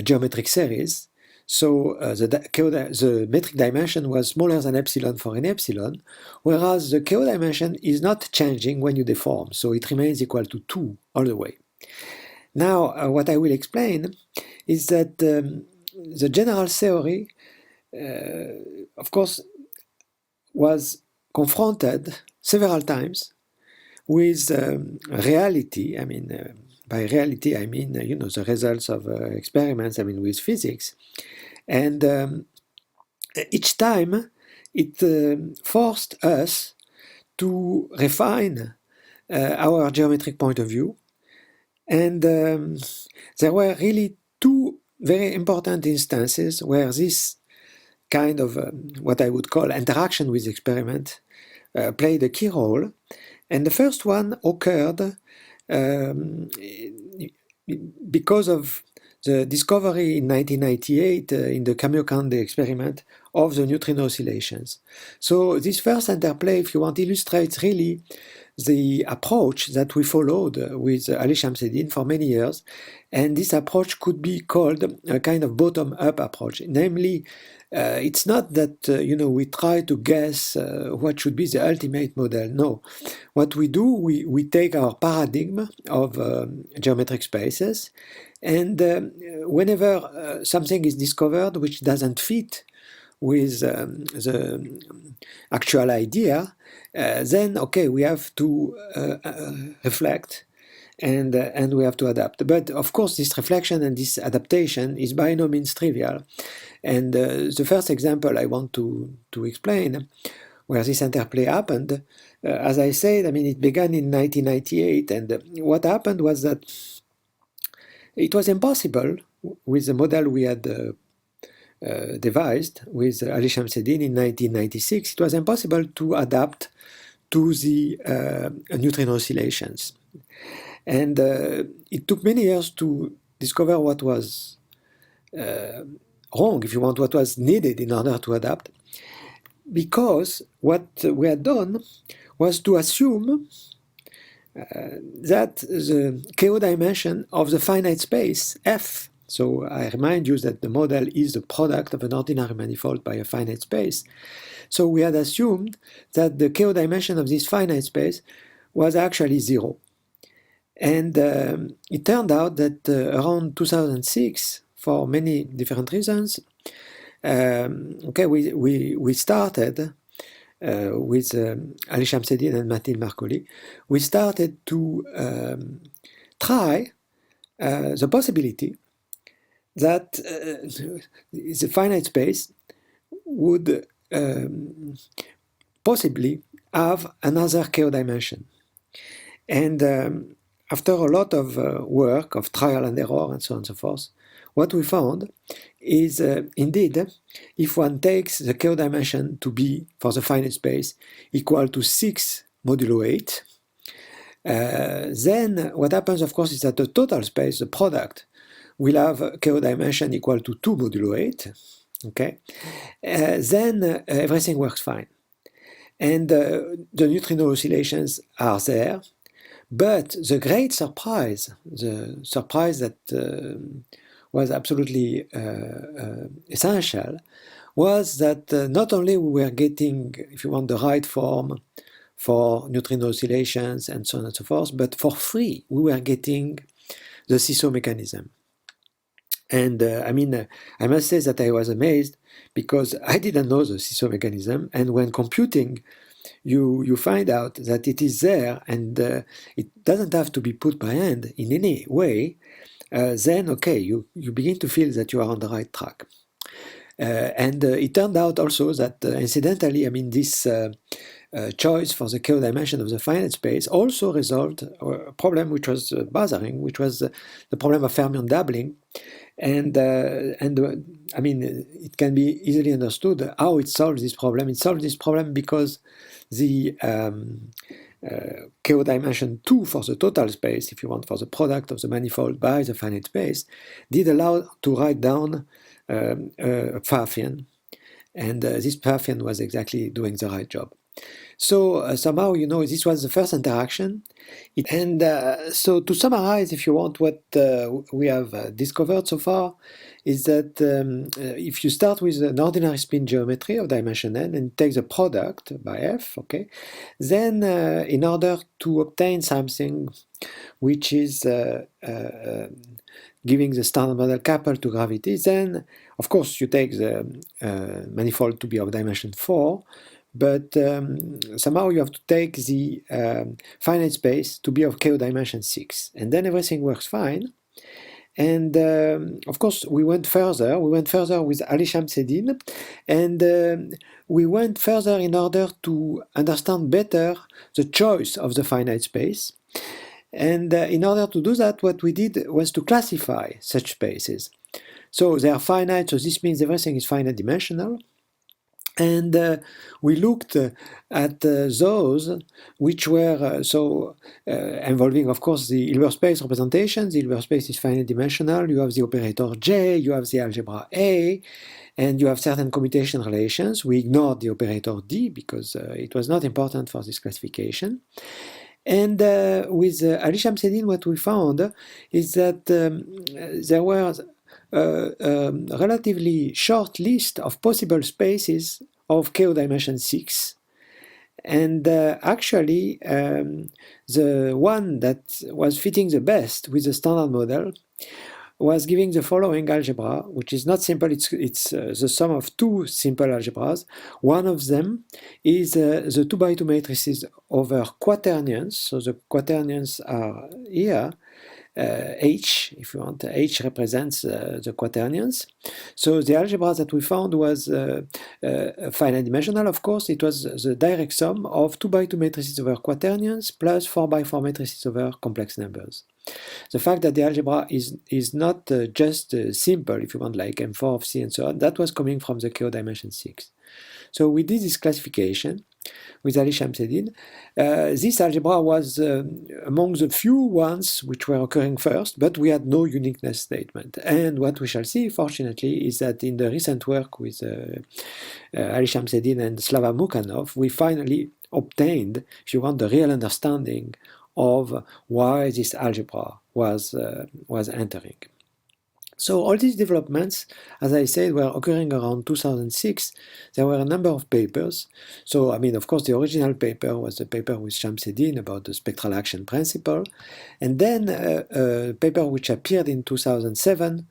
geometric series. So the metric dimension was smaller than epsilon for an epsilon, whereas the KO dimension is not changing when you deform, so it remains equal to 2 all the way. Now, what I will explain is that the general theory, of course, was confronted several times with reality, by reality, I mean, the results of experiments, I mean, with physics. And each time it forced us to refine our geometric point of view. And there were really two very important instances where this kind of what I would call interaction with experiment played a key role. And the first one occurred because of the discovery in 1998 in the Kamiokande experiment of the neutrino oscillations. So this first interplay, if you want, illustrates really the approach that we followed with Ali Shamseddin for many years. And this approach could be called a kind of bottom-up approach. Namely, it's not that we try to guess what should be the ultimate model. No, what we do, we take our paradigm of geometric spaces, and whenever something is discovered which doesn't fit with the actual idea, then okay, we have to reflect. And we have to adapt. But of course, this reflection and this adaptation is by no means trivial. And the first example I want to explain where this interplay happened, as I said, I mean, it began in 1998. And what happened was that it was impossible with the model we had devised with Ali Shamseddin in 1996. It was impossible to adapt to the neutrino oscillations. And it took many years to discover what was wrong, if you want, what was needed in order to adapt. Because what we had done was to assume that the KO dimension of the finite space, F, so I remind you that the model is the product of an ordinary manifold by a finite space. So we had assumed that the KO dimension of this finite space was actually 0. And it turned out that around 2006, for many different reasons, we started with Ali Shamseddin and Mathilde Marcoli, we started to try the possibility that the finite space would possibly have another KO dimension. And after a lot of work, of trial and error, and so on and so forth, what we found is indeed, if one takes the KO dimension to be, for the finite space, equal to 6 modulo 8, then what happens, of course, is that the total space, the product, will have a KO dimension equal to 2 modulo 8, okay? Then everything works fine. And the neutrino oscillations are there. But the great surprise, the surprise that was absolutely essential, was that not only we were getting, if you want, the right form for neutrino oscillations and so on and so forth, but for free we were getting the seesaw mechanism. And I must say that I was amazed because I didn't know the seesaw mechanism, and when computing, you find out that it is there and it doesn't have to be put by hand in any way, then okay, you begin to feel that you are on the right track. And it turned out also that incidentally, I mean, this choice for the KO dimension of the finite space also resolved a problem which was bothering, which was the problem of fermion doubling. And I mean, it can be easily understood how it solves this problem. It solves this problem because the KO dimension 2 for the total space, if you want, for the product of the manifold by the finite space, did allow to write down a Pfaffian. And this Pfaffian was exactly doing the right job. So somehow, this was the first interaction. So to summarize, if you want, what we have discovered so far is that if you start with an ordinary spin geometry of dimension n and take the product by f, okay, then in order to obtain something which is giving the standard model coupled to gravity, then of course you take the manifold to be of dimension 4, but somehow you have to take the finite space to be of KO dimension 6, and then everything works fine. And of course, we went further. We went further with Ali Shamseddin, and we went further in order to understand better the choice of the finite space. And in order to do that, what we did was to classify such spaces. So they are finite, so this means everything is finite dimensional. And we looked at those which were involving, of course, the Hilbert space representation. The Hilbert space is finite dimensional. You have the operator J, you have the algebra A, and you have certain commutation relations. We ignored the operator D because it was not important for this classification. And with Ali Shamseddin, what we found is that there were a relatively short list of possible spaces of KO dimension 6. And actually, the one that was fitting the best with the standard model was giving the following algebra, which is not simple. It's the sum of two simple algebras. One of them is the 2x2 matrices over quaternions. So the quaternions are here. H, if you want, H represents the quaternions. So the algebra that we found was finite dimensional, of course. It was the direct sum of 2x2 matrices over quaternions plus 4x4 matrices over complex numbers. The fact that the algebra is not just simple, if you want, like M4 of C and so on, that was coming from the KO dimension 6. So we did this classification with Ali Shamseddin. This algebra was among the few ones which were occurring first, but we had no uniqueness statement. And what we shall see, fortunately, is that in the recent work with Ali Shamseddin and Slava Mukhanov, we finally obtained, if you want, the real understanding of why this algebra was entering. So all these developments, as I said, were occurring around 2006. There were a number of papers. So, I mean, of course, the original paper was the paper with Shamseddin about the spectral action principle. And then a paper which appeared in 2007,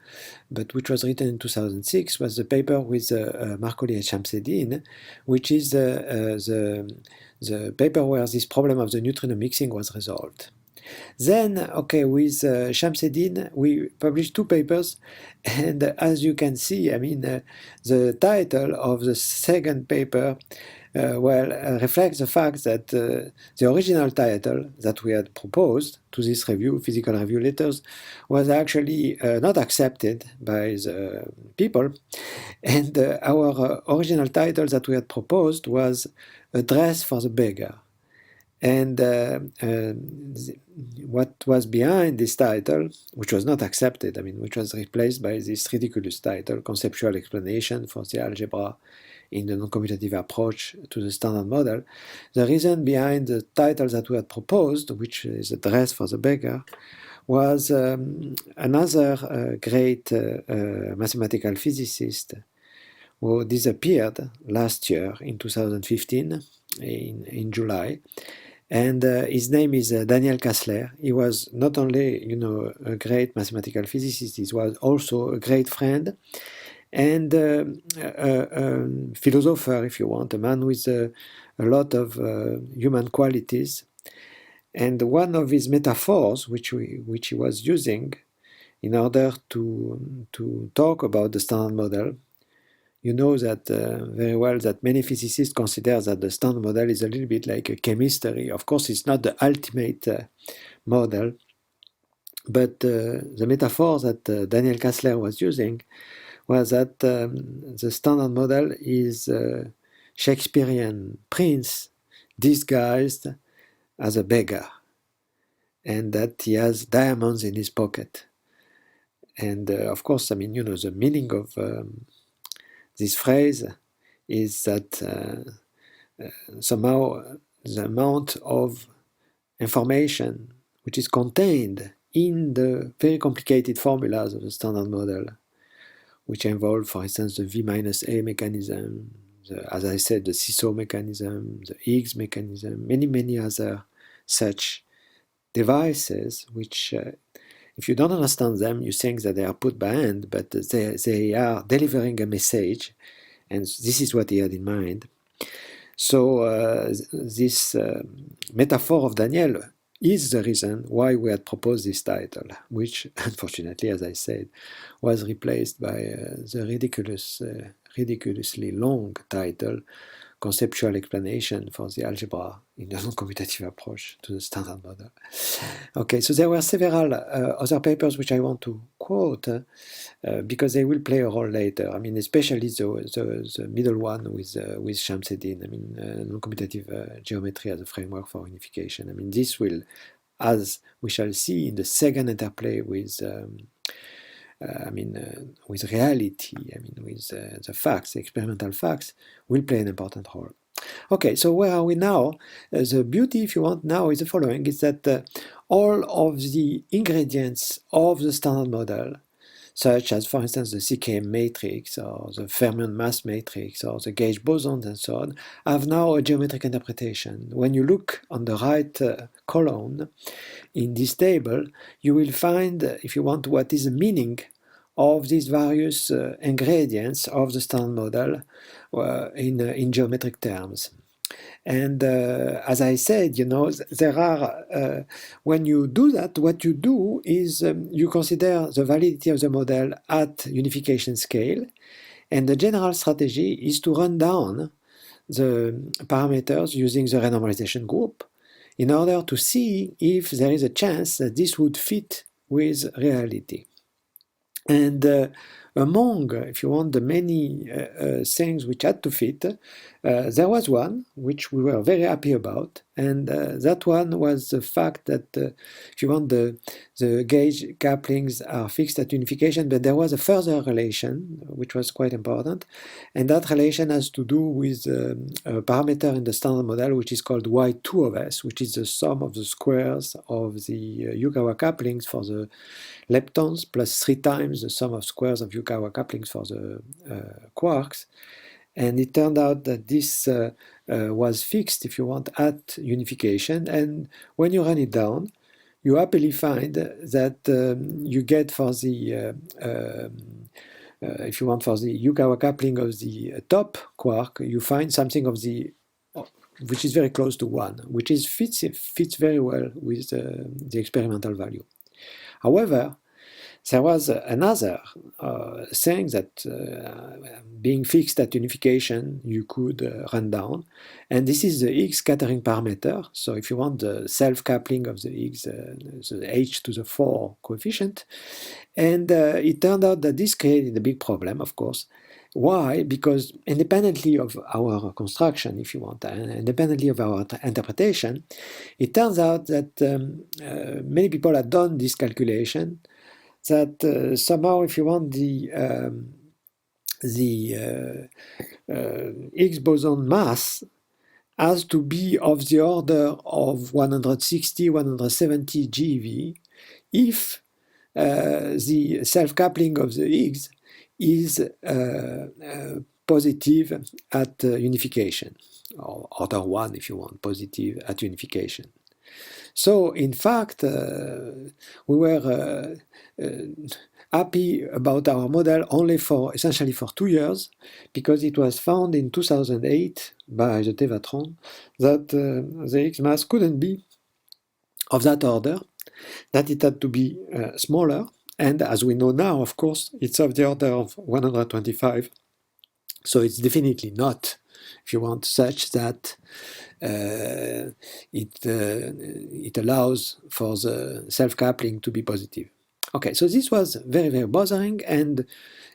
but which was written in 2006, was the paper with Marcoli and Shamseddin, which is the paper where this problem of the neutrino mixing was resolved. Then, okay, with Shamseddin, we published two papers, and as you can see, I mean, the title of the second paper, reflects the fact that the original title that we had proposed to this review, Physical Review Letters, was actually not accepted by the people, and our original title that we had proposed was Address for the Beggar. And what was behind this title, which was not accepted, I mean, which was replaced by this ridiculous title, Conceptual Explanation for the Algebra in the Non-Commutative Approach to the Standard Model. The reason behind the title that we had proposed, which is Address for the Beggar, was another great mathematical physicist who disappeared last year in 2015, in July. And his name is Daniel Kassler. He was not only, a great mathematical physicist, he was also a great friend and a philosopher, if you want, a man with a lot of human qualities. And one of his metaphors, which he was using in order to talk about the Standard Model, you know that very well that many physicists consider that the Standard Model is a little bit like a chemistry. Of course, it's not the ultimate model, but the metaphor that Daniel Kassler was using was that the Standard Model is a Shakespearean prince disguised as a beggar, and that he has diamonds in his pocket. And of course, I mean, the meaning of this phrase is that somehow the amount of information which is contained in the very complicated formulas of the Standard Model, which involve, for instance, the V minus A mechanism, as I said, the seesaw mechanism, the Higgs mechanism, many other such devices, which if you don't understand them, you think that they are put by hand, but they are delivering a message, and this is what he had in mind. So this metaphor of Daniel is the reason why we had proposed this title, which unfortunately, as I said, was replaced by the ridiculously long title, Conceptual Explanation for the Algebra in the Non-Commutative Approach to the Standard Model. Okay, so there were several other papers which I want to quote because they will play a role later. I mean, especially the middle one with Shamseddin. I mean, non-commutative geometry as a framework for unification. I mean, this will, as we shall see in the second interplay with with reality, with the facts, the experimental facts, will play an important role. Okay, so where are we now? The beauty, if you want, now is the following, is that all of the ingredients of the standard model, such as, for instance, the CKM matrix, or the fermion mass matrix, or the gauge bosons, and so on, have now a geometric interpretation. When you look on the right column in this table, you will find, if you want, what is the meaning of these various ingredients of the standard model in geometric terms. And as I said, there are, when you do that, what you do is you consider the validity of the model at unification scale, and the general strategy is to run down the parameters using the renormalization group in order to see if there is a chance that this would fit with reality. And among, if you want, the many things which had to fit, there was one which we were very happy about, and that one was the fact that, if you want, the gauge couplings are fixed at unification, but there was a further relation which was quite important, and that relation has to do with a parameter in the standard model which is called Y2 of S, which is the sum of the squares of the Yukawa couplings for the leptons plus 3 times the sum of squares of Yukawa couplings for the quarks. And it turned out that this was fixed, if you want, at unification. And when you run it down, you happily find that you get for the, if you want, for the Yukawa coupling of the top quark, you find something of the, which is very close to 1, which is fits very well with the experimental value. However, there was another thing that being fixed at unification you could run down, and this is the Higgs scattering parameter. So if you want the self-coupling of the Higgs, the h to the 4 coefficient, and it turned out that this created a big problem, of course. Why? Because independently of our construction, if you want, and independently of our interpretation, it turns out that many people had done this calculation, that somehow, if you want, the Higgs boson mass has to be of the order of 160, 170 GeV if the self-coupling of the Higgs is positive at unification, or order 1, if you want, positive at unification. So, in fact, we were happy about our model only for essentially for 2 years, because it was found in 2008 by the Tevatron that the Higgs mass couldn't be of that order, that it had to be smaller, and as we know now, of course, it's of the order of 125. So it's definitely not, if you want, such that it allows for the self-coupling to be positive. Okay, so this was very, very bothering, and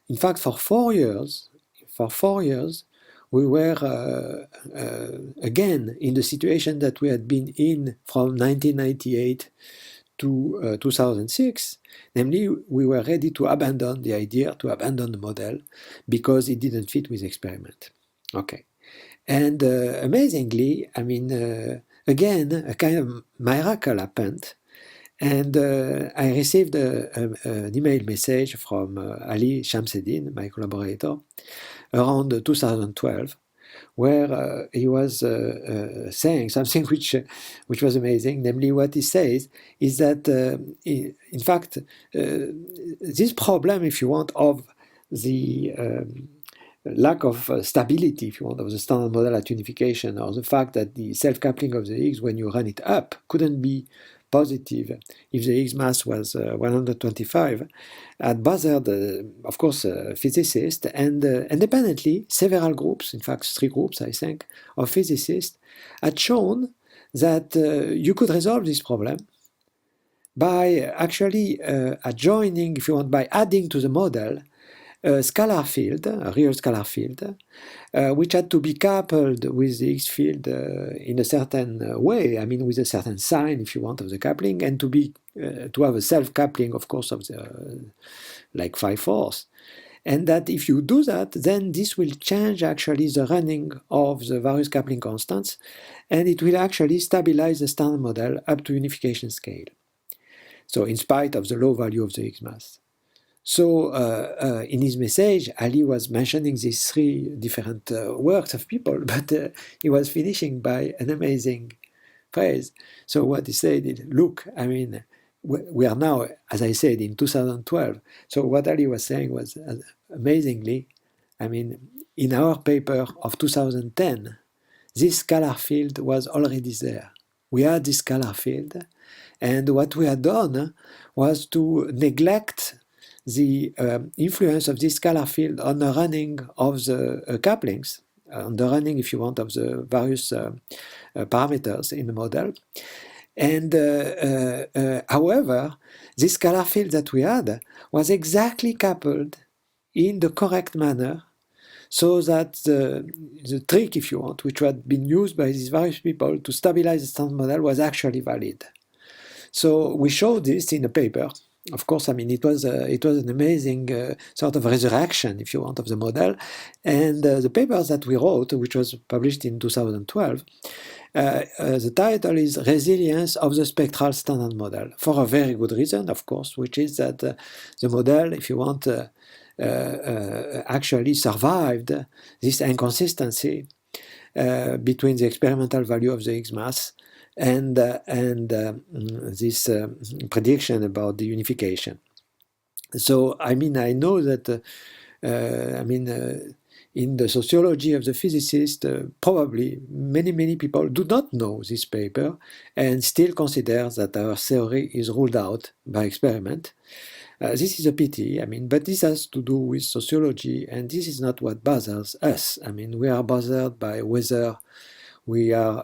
in fact, for 4 years, we were again in the situation that we had been in from 1998 to 2006, namely, we were ready to abandon the idea, to abandon the model, because it didn't fit with experiment. Okay. And amazingly, I mean, again, a kind of miracle happened, and I received an email message from Ali Shamseddin, my collaborator, around 2012, where he was saying something which was amazing. Namely, what he says is that, in fact, this problem, if you want, of the lack of stability, if you want, of the standard model at unification, or the fact that the self-coupling of the Higgs when you run it up couldn't be positive if the Higgs mass was 125, had bothered, of course, physicists, and independently, several groups, in fact 3 groups, I think, of physicists, had shown that you could resolve this problem by actually adjoining, if you want, by adding to the model a scalar field, a real scalar field, which had to be coupled with the Higgs field in a certain way, I mean with a certain sign, if you want, of the coupling, and to have a self-coupling, of course, of the like 5 force. And that if you do that, then this will change actually the running of the various coupling constants, and it will actually stabilize the standard model up to unification scale. So in spite of the low value of the Higgs mass. So in his message, Ali was mentioning these 3 different works of people, but he was finishing by an amazing phrase. So what he said is, look, I mean, we are now, as I said, in 2012. So what Ali was saying was, amazingly, I mean, in our paper of 2010, this scalar field was already there. We had this scalar field, and what we had done was to neglect the influence of this scalar field on the running of the couplings, on the running, if you want, of the various parameters in the model. And however, this scalar field that we had was exactly coupled in the correct manner, so that the trick, if you want, which had been used by these various people to stabilize the standard model was actually valid. So we showed this in a paper. Of course, I mean, it was an amazing sort of resurrection, if you want, of the model. And the papers that we wrote, which was published in 2012, the title is Resilience of the Spectral Standard Model, for a very good reason, of course, which is that the model, if you want, actually survived this inconsistency between the experimental value of the Higgs mass and this prediction about the unification. So, I mean, I know that, in the sociology of the physicist, probably many people do not know this paper and still consider that our theory is ruled out by experiment. This is a pity, I mean, but this has to do with sociology, and this is not what bothers us. I mean, we are bothered by whether we are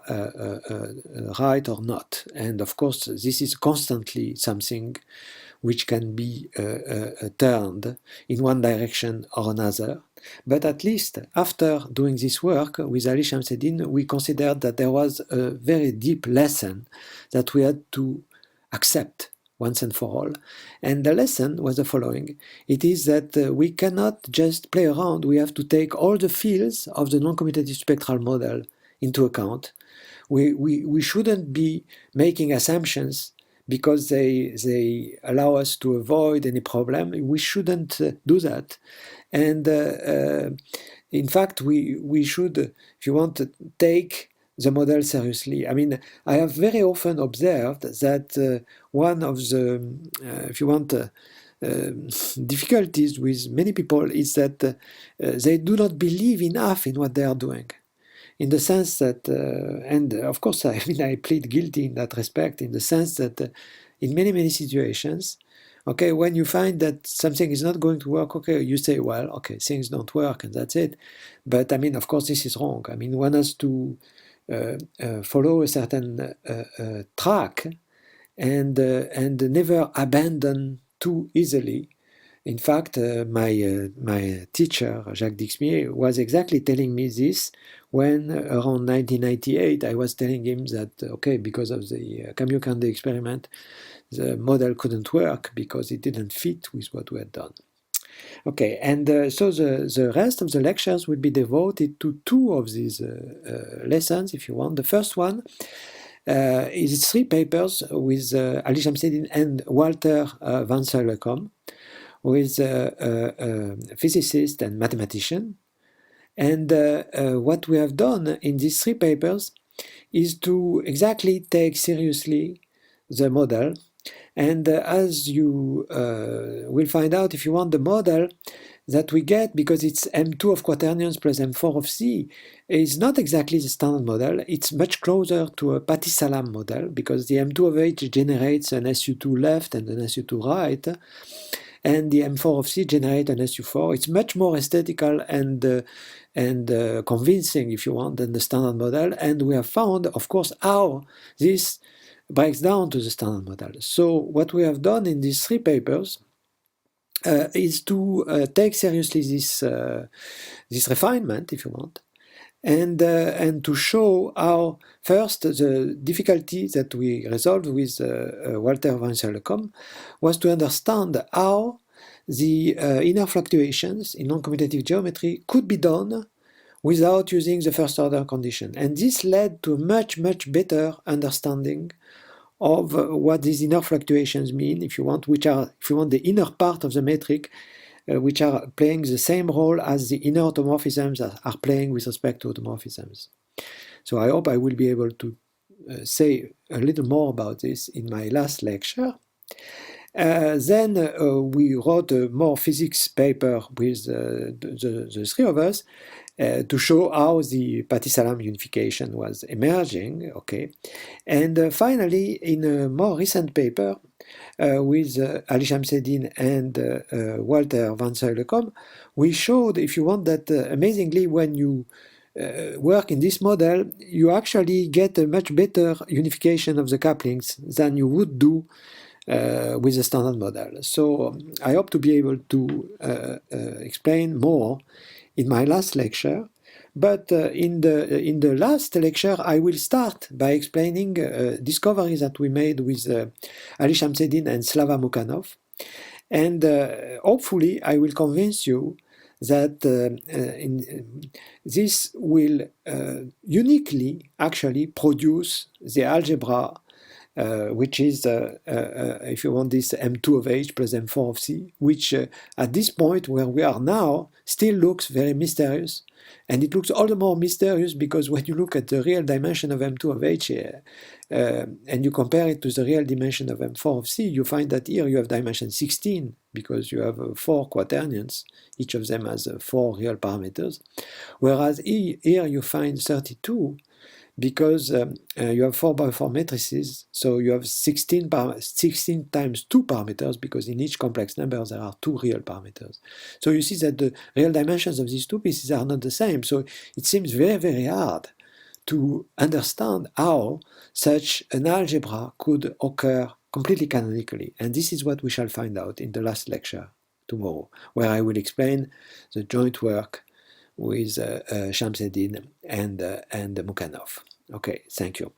right or not. And of course, this is constantly something which can be turned in one direction or another. But at least after doing this work with Ali Shamseddin, we considered that there was a very deep lesson that we had to accept once and for all. And the lesson was the following. It is that we cannot just play around. We have to take all the fields of the non-commutative spectral model into account. We shouldn't be making assumptions because they allow us to avoid any problem. We shouldn't do that. And in fact, we should, if you want, take the model seriously. I mean, I have very often observed that one of the, if you want, difficulties with many people is that they do not believe enough in what they are doing. In the sense that, and of course, I mean, I plead guilty in that respect, in the sense that in many situations, okay, when you find that something is not going to work, okay, you say, well, okay, things don't work and that's it. But I mean, of course, this is wrong. I mean, one has to follow a certain track and never abandon too easily. In fact, my teacher, Jacques Dixmier, was exactly telling me this when around 1998 I was telling him that, okay, because of the Kamiokande experiment, the model couldn't work because it didn't fit with what we had done. Okay, and so the rest of the lectures will be devoted to 2 of these lessons, if you want. The first one is 3 papers with Ali Shamseddin and Walter van Zuilenkom, who is a physicist and mathematician. And what we have done in these 3 papers is to exactly take seriously the model. And as you will find out, if you want, the model that we get, because it's M2 of quaternions plus M4 of C, is not exactly the standard model. It's much closer to a Paty-Salam model, because the M2 of H generates an SU2 left and an SU2 right, and the M4 of C generates an SU4. It's much more aesthetical and convincing, if you want, than the standard model. And we have found, of course, how this breaks down to the standard model. So what we have done in these 3 papers is to take seriously this refinement, if you want, and to show how first the difficulty that we resolved with Walter von Serlecom was to understand how the inner fluctuations in non-commutative geometry could be done without using the first order condition. And this led to a much, much better understanding of what these inner fluctuations mean, if you want, which are, if you want, the inner part of the metric, which are playing the same role as the inner automorphisms are playing with respect to automorphisms. So I hope I will be able to say a little more about this in my last lecture. Then we wrote a more physics paper with the 3 of us to show how the Paty-Salam unification was emerging, okay. And finally, in a more recent paper with Ali Shamseddin and Walter von Serlecom, we showed, if you want, that amazingly, when you work in this model, you actually get a much better unification of the couplings than you would do with the standard model. So I hope to be able to explain more in my last lecture, but in the last lecture I will start by explaining discoveries that we made with Ali Shamseddin and Slava Mukhanov, and hopefully I will convince you that this will uniquely actually produce the algebra which is, if you want, this M2 of H plus M4 of C, which at this point where we are now still looks very mysterious. And it looks all the more mysterious because when you look at the real dimension of M2 of H and you compare it to the real dimension of M4 of C, you find that here you have dimension 16 because you have 4 quaternions, each of them has 4 real parameters, whereas here you find 32 because you have 4 by 4 matrices, so you have 16 times 2 parameters, because in each complex number there are 2 real parameters. So you see that the real dimensions of these 2 pieces are not the same, so it seems very, very hard to understand how such an algebra could occur completely canonically. And this is what we shall find out in the last lecture tomorrow, where I will explain the joint work with Shamseddin and Mukhanov. Okay, thank you.